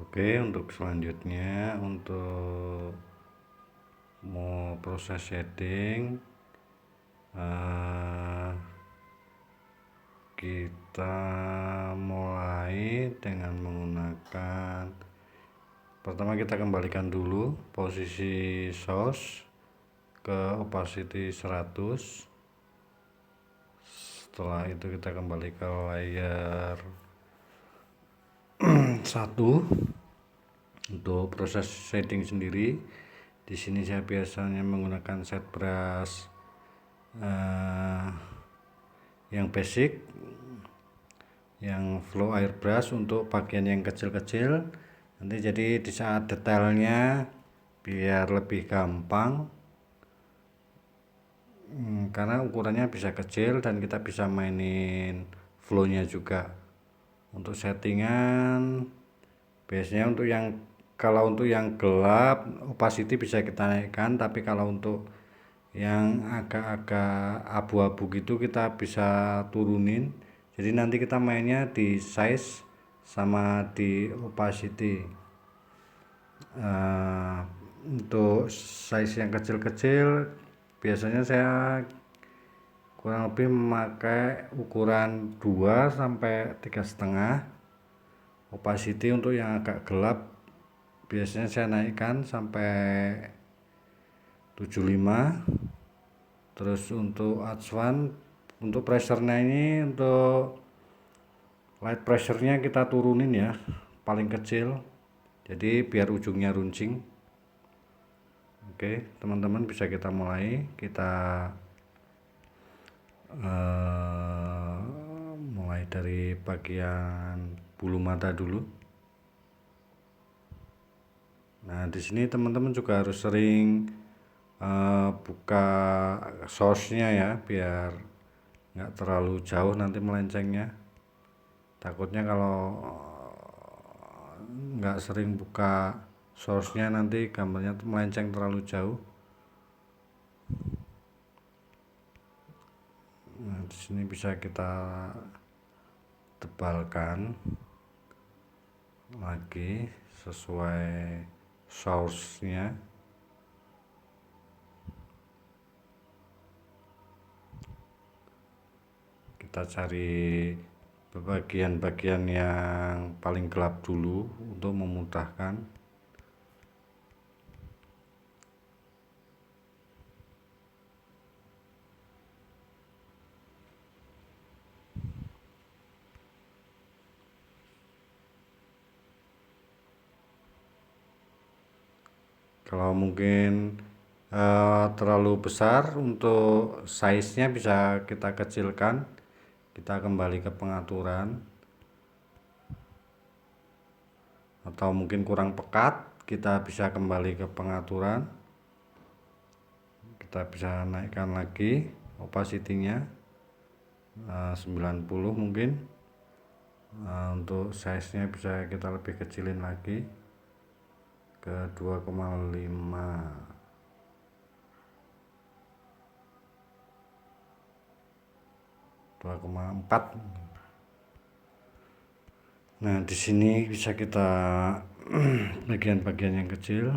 Oke, untuk selanjutnya untuk mau proses setting, eh, kita mulai dengan menggunakan, pertama kita kembalikan dulu posisi source ke opacity 100. Setelah itu kita kembali ke layer 1 untuk proses setting sendiri. Di sini saya biasanya menggunakan set brush yang basic, yang flow airbrush untuk bagian yang kecil-kecil. Nanti jadi di saat detailnya biar lebih gampang, karena ukurannya bisa kecil dan kita bisa mainin flownya juga. Untuk settingan biasanya kalau untuk yang gelap opacity bisa kita naikkan, tapi kalau untuk yang agak-agak abu-abu gitu kita bisa turunin. Jadi nanti kita mainnya di size sama di opacity. Untuk size yang kecil-kecil biasanya saya kurang lebih memakai ukuran 2 sampai 3,5. Opacity untuk yang agak gelap biasanya saya naikkan sampai 75. Terus untuk advance, untuk pressure-nya ini, untuk light pressure-nya kita turunin ya, paling kecil, jadi biar ujungnya runcing. Oke teman-teman, bisa kita mulai. Kita mulai dari bagian bulu mata dulu. Nah di sini teman-teman juga harus sering buka source-nya ya, biar nggak terlalu jauh nanti melencengnya. Takutnya kalau nggak sering buka source-nya nanti gambarnya tuh melenceng terlalu jauh. Nah di sini bisa kita tebalkan lagi sesuai source-nya. Kita cari bagian-bagian yang paling gelap dulu untuk memudahkan. Kalau mungkin terlalu besar untuk size-nya bisa kita kecilkan. Kita kembali ke pengaturan. Atau mungkin kurang pekat, kita bisa kembali ke pengaturan. Kita bisa naikkan lagi opacity-nya 90 mungkin. Untuk size-nya bisa kita lebih kecilin lagi ke 2,5. 2,4. Nah di sini bisa kita bagian-bagian yang kecil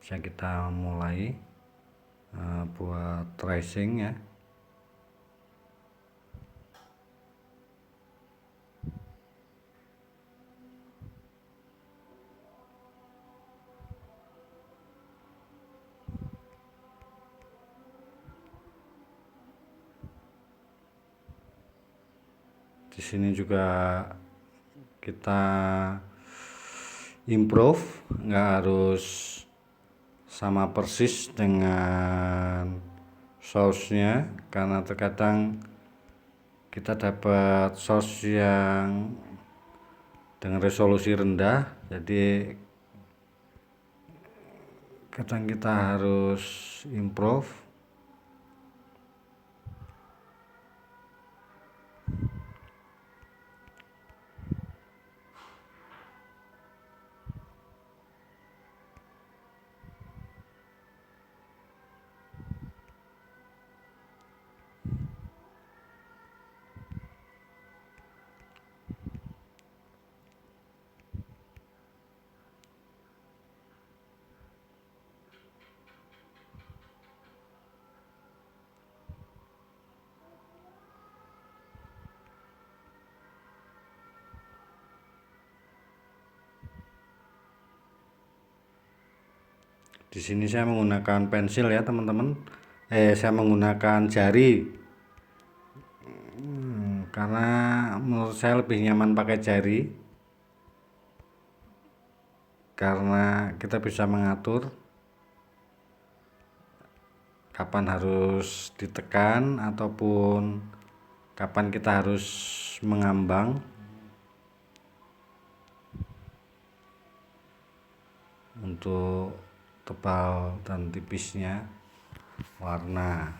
bisa kita mulai buat tracing ya. Di sini juga kita improve, nggak harus sama persis dengan source-nya, karena terkadang kita dapat source yang dengan resolusi rendah, jadi kadang kita harus improve. Di sini saya menggunakan pensil ya teman-teman. Saya menggunakan jari. Karena menurut saya lebih nyaman pakai jari. Karena kita bisa mengatur kapan harus ditekan ataupun kapan kita harus mengambang untuk tebal dan tipisnya warna.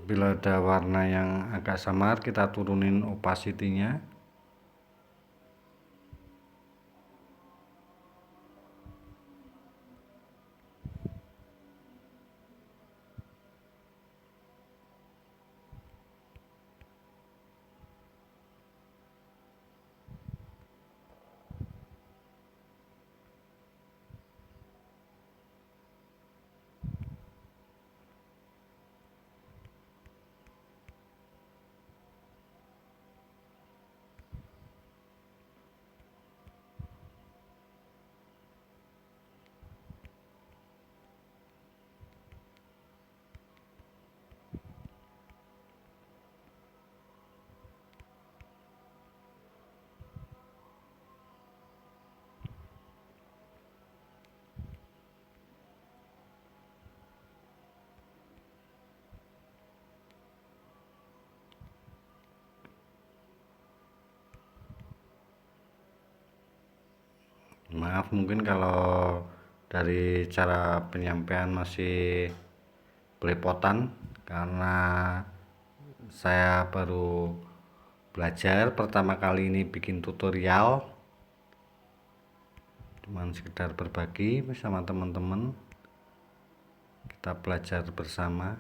Bila ada warna yang agak samar, kita turunin opacity-nya. Maaf mungkin kalau dari cara penyampaian masih belepotan karena saya baru belajar pertama kali ini bikin tutorial, cuman sekedar berbagi bersama teman-teman, kita belajar bersama.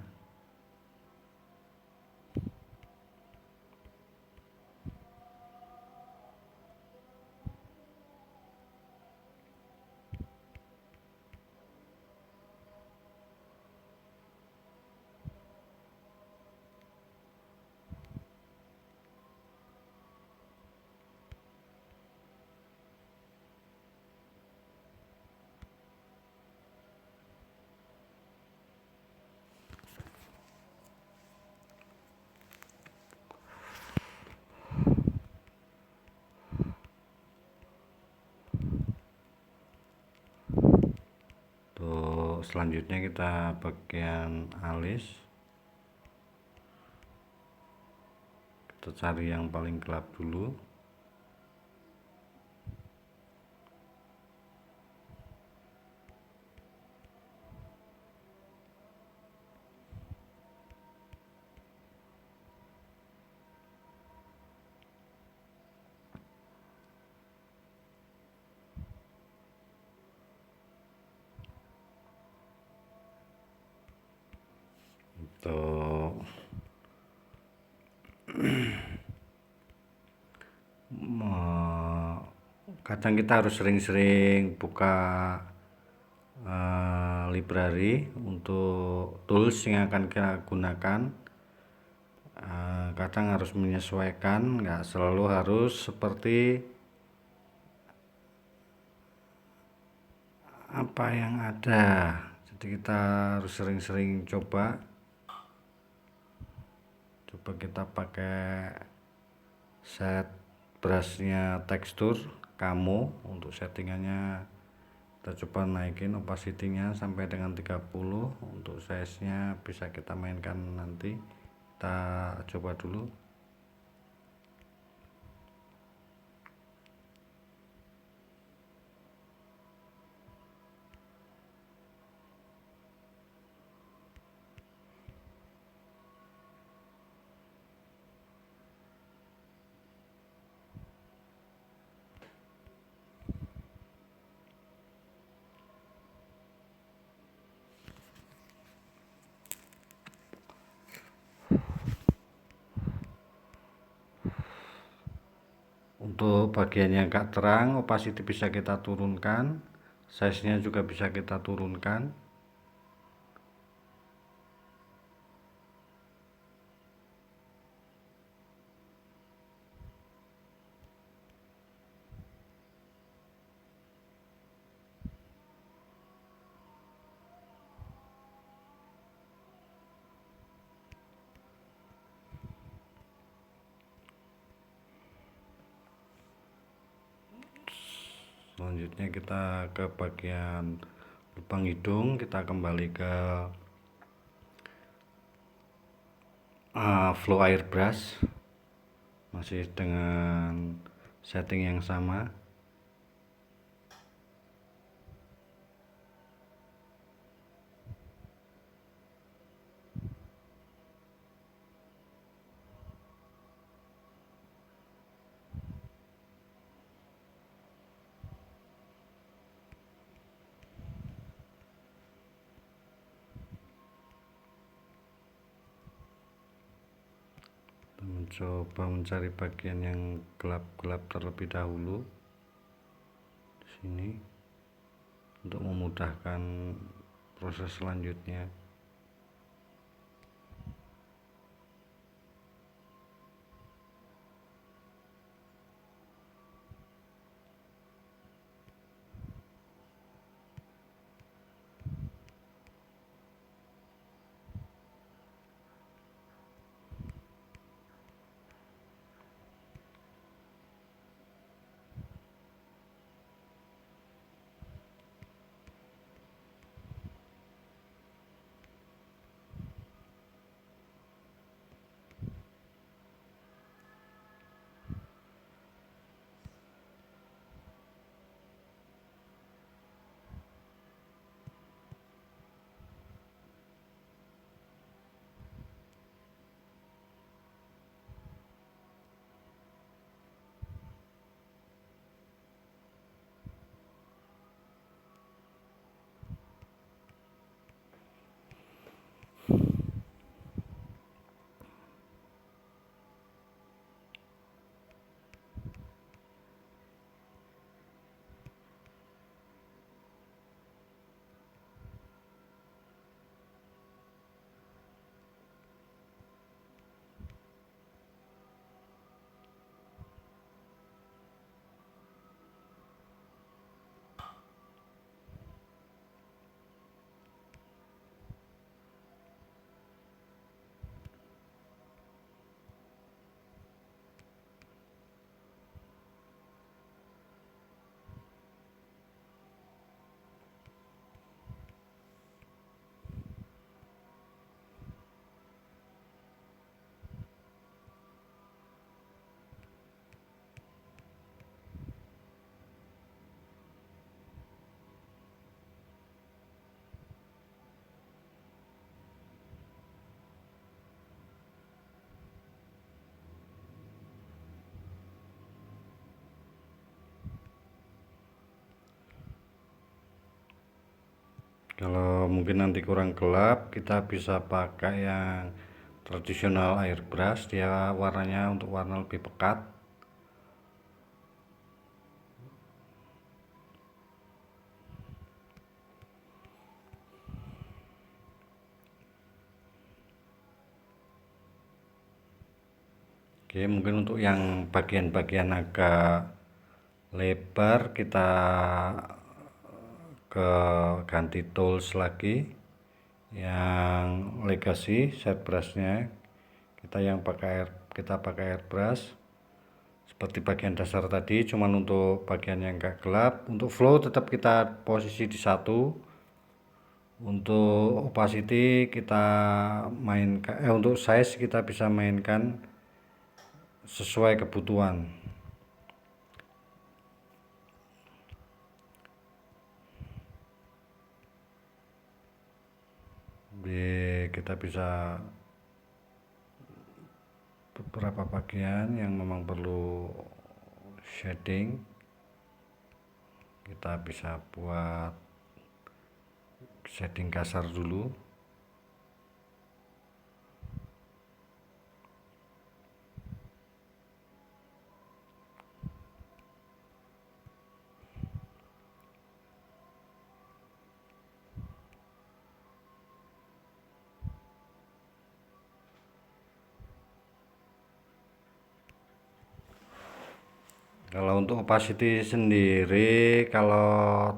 Untuk selanjutnya kita bagian alis, kita cari yang paling gelap dulu. Untuk kadang kita harus sering-sering buka library untuk tools yang akan kita gunakan. Kadang harus menyesuaikan, nggak selalu harus seperti apa yang ada. Jadi kita harus sering-sering coba kita pakai set brushnya tekstur kamu. Untuk settingannya kita coba naikin opacity-nya sampai dengan 30. Untuk size nya bisa kita mainkan nanti, kita coba dulu. Untuk bagian yang agak terang, opacity bisa kita turunkan, size nya juga bisa kita turunkan. Selanjutnya kita ke bagian lubang hidung, kita kembali ke flow airbrush, masih dengan setting yang sama. Mencoba mencari bagian yang gelap-gelap terlebih dahulu di sini untuk memudahkan proses selanjutnya. Kalau mungkin nanti kurang gelap, kita bisa pakai yang tradisional airbrush, dia warnanya untuk warna lebih pekat. Oke, mungkin untuk yang bagian-bagian agak lebar kita ke ganti tools lagi yang legacy set brushnya, kita pakai airbrush seperti bagian dasar tadi, cuman untuk bagian yang agak gelap. Untuk flow tetap kita posisi di satu. Untuk opacity kita mainkan, untuk size kita bisa mainkan sesuai kebutuhan. Kita bisa beberapa bagian yang memang perlu shading, kita bisa buat shading kasar dulu. Kalau untuk opacity sendiri, kalau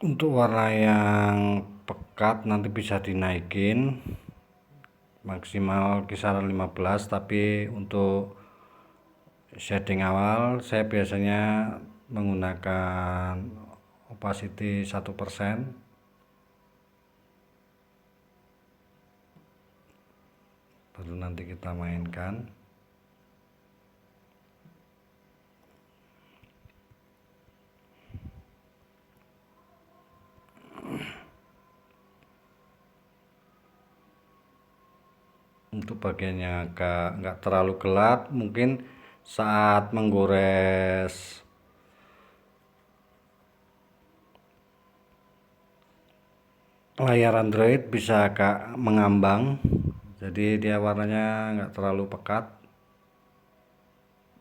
untuk warna yang pekat nanti bisa dinaikin maksimal kisaran 15, tapi untuk shading awal saya biasanya menggunakan opacity 1%, baru nanti kita mainkan. Untuk bagian yang agak nggak terlalu gelap, mungkin saat menggores layar Android bisa agak mengambang, jadi dia warnanya nggak terlalu pekat,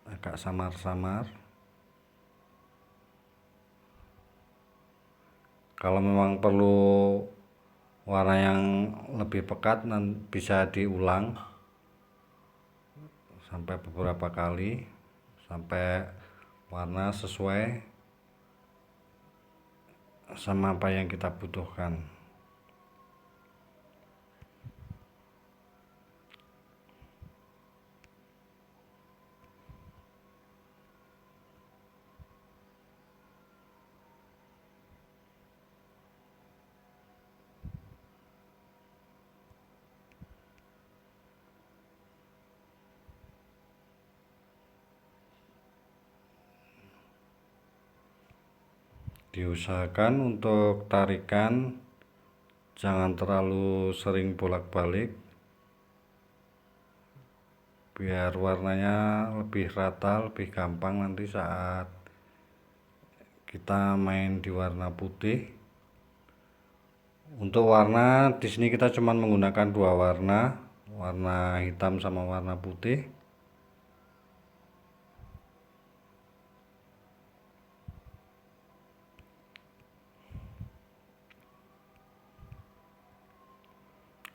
agak samar-samar. Kalau memang perlu warna yang lebih pekat, bisa diulang sampai beberapa kali sampai warna sesuai sama apa yang kita butuhkan. Diusahakan untuk tarikan jangan terlalu sering bolak-balik, biar warnanya lebih rata, lebih gampang nanti saat kita main di warna putih. Untuk warna di sini kita cuma menggunakan dua warna, warna hitam sama warna putih.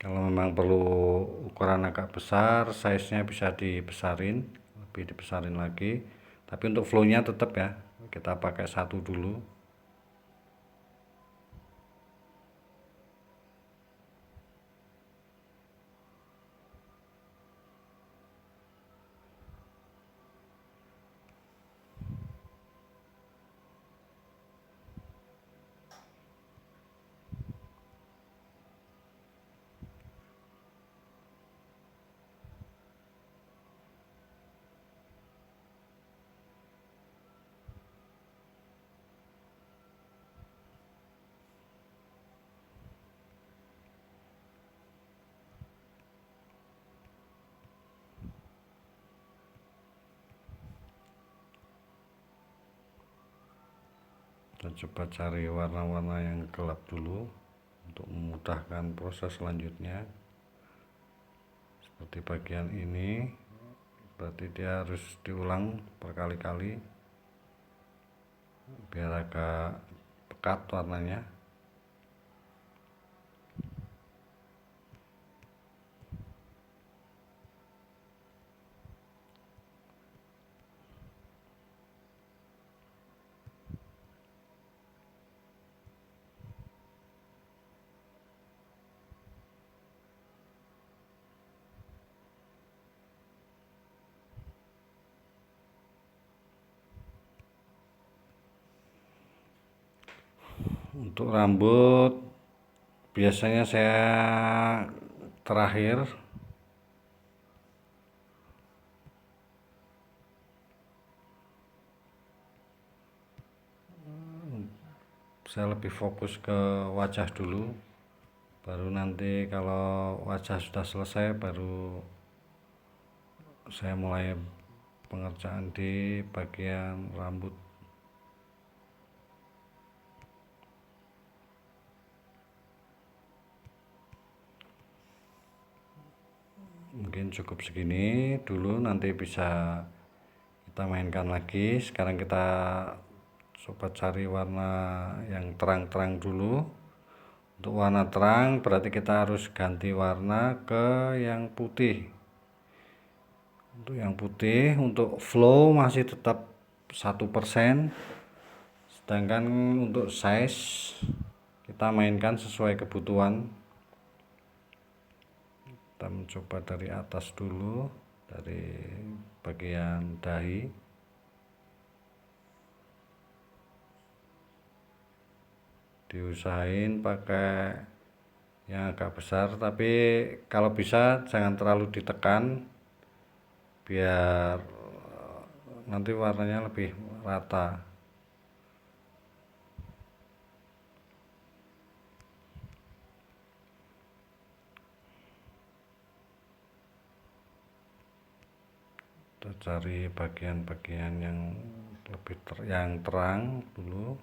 Kalau memang perlu ukuran agak besar, size-nya bisa dibesarin, lebih dibesarin lagi. Tapi untuk flow-nya tetap ya, kita pakai satu dulu. Kita coba cari warna-warna yang gelap dulu untuk memudahkan proses selanjutnya. Seperti bagian ini, berarti dia harus diulang berkali-kali biar agak pekat warnanya. Untuk rambut biasanya saya terakhir, saya lebih fokus ke wajah dulu, baru nanti kalau wajah sudah selesai baru saya mulai pengerjaan di bagian rambut. Mungkin cukup segini dulu, nanti bisa kita mainkan lagi. Sekarang kita coba cari warna yang terang-terang dulu. Untuk warna terang berarti kita harus ganti warna ke yang putih. Untuk yang putih, untuk flow masih tetap 1%, sedangkan untuk size kita mainkan sesuai kebutuhan. Kita mencoba dari atas dulu, dari bagian dahi. Diusahain pakai yang agak besar, tapi kalau bisa jangan terlalu ditekan biar nanti warnanya lebih rata. Kita cari bagian-bagian yang lebih yang terang dulu.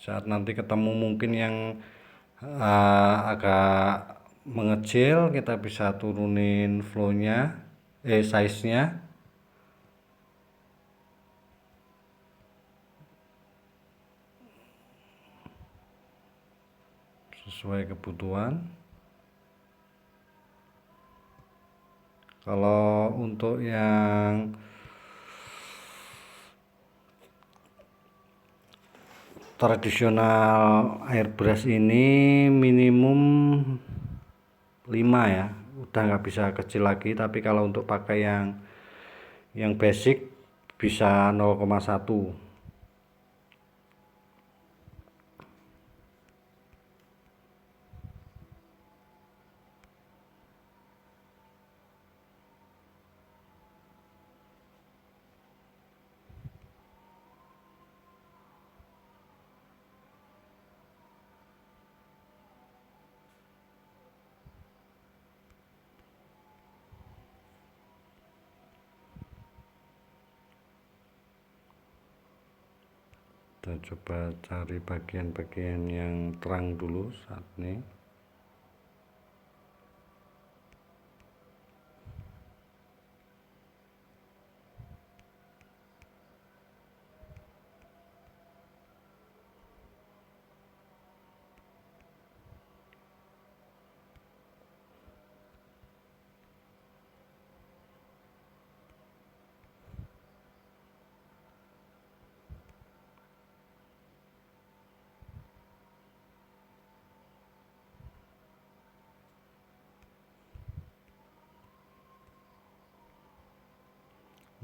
Saat nanti ketemu mungkin yang agak mengecil, kita bisa turunin flownya, size-nya. Sesuai kebutuhan. Kalau untuk yang tradisional airbrush ini minimum 5 ya, udah nggak bisa kecil lagi. Tapi kalau untuk pakai yang basic bisa 0,1. Kita coba cari bagian-bagian yang terang dulu saat ini.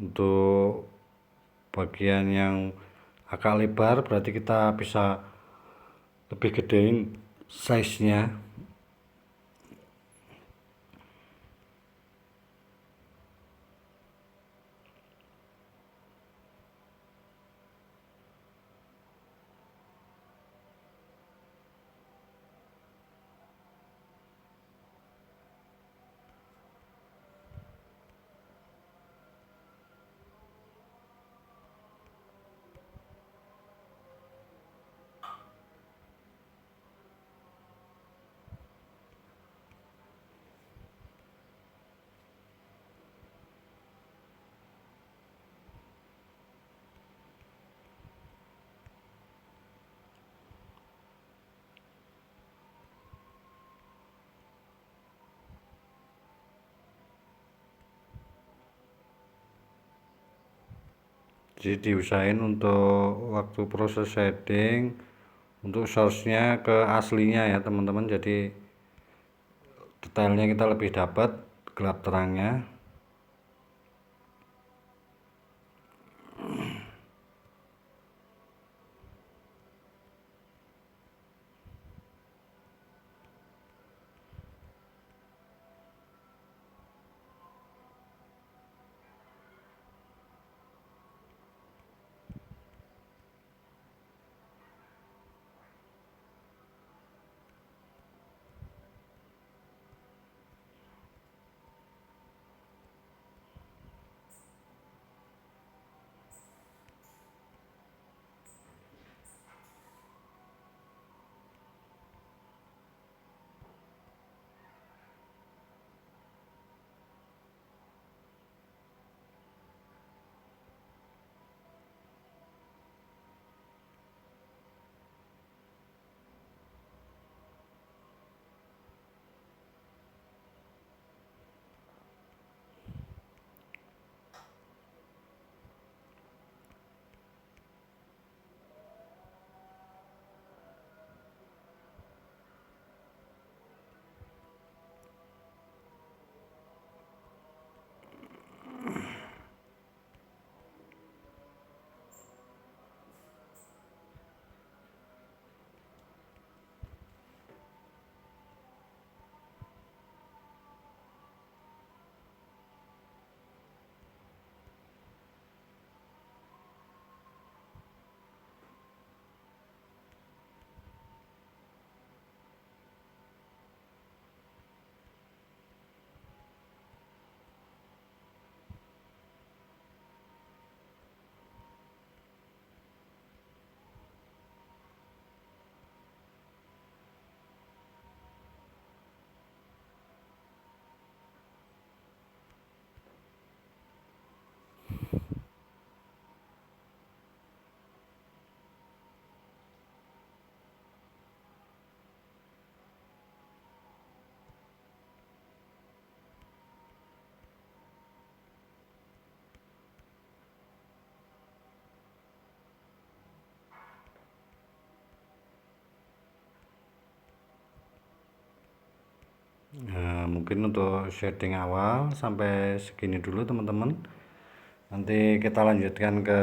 Untuk bagian yang agak lebar berarti kita bisa lebih gedein size-nya. Jadi diusahain untuk waktu proses shading untuk source-nya ke aslinya ya teman-teman, jadi detailnya kita lebih dapat gelap terangnya. mungkin untuk shading awal sampai segini dulu teman-teman. Nanti kita lanjutkan ke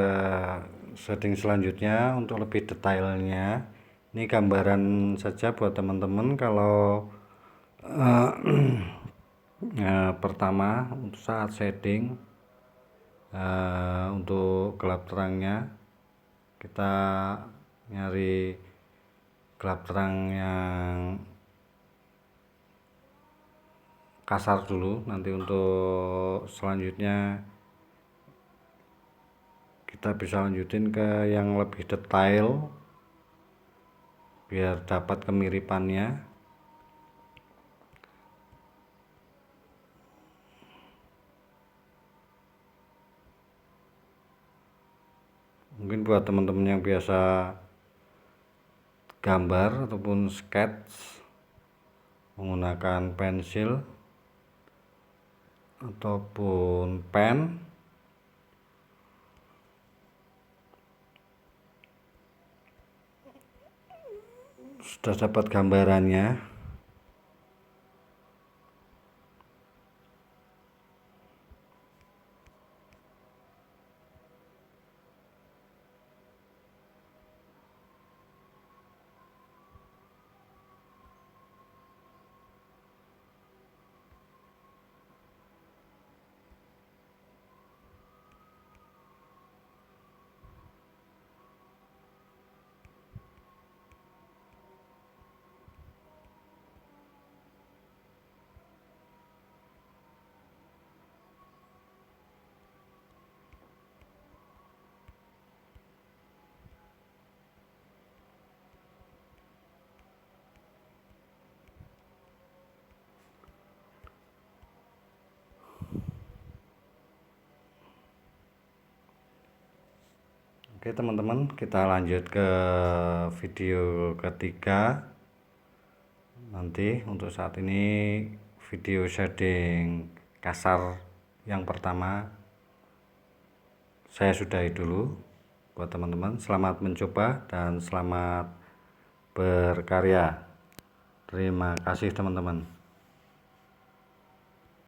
setting selanjutnya untuk lebih detailnya. Ini gambaran saja buat teman-teman kalau pertama untuk saat shading, untuk gelap terangnya kita nyari gelap terang yang kasar dulu. Nanti untuk selanjutnya kita bisa lanjutin ke yang lebih detail biar dapat kemiripannya. Mungkin buat teman-teman yang biasa gambar ataupun sketch menggunakan pensil ataupun pen, sudah dapat gambarannya. Oke teman-teman, kita lanjut ke video ketiga. Nanti untuk saat ini video shading kasar yang pertama saya sudahi dulu. Buat teman-teman, selamat mencoba dan selamat berkarya. Terima kasih teman-teman.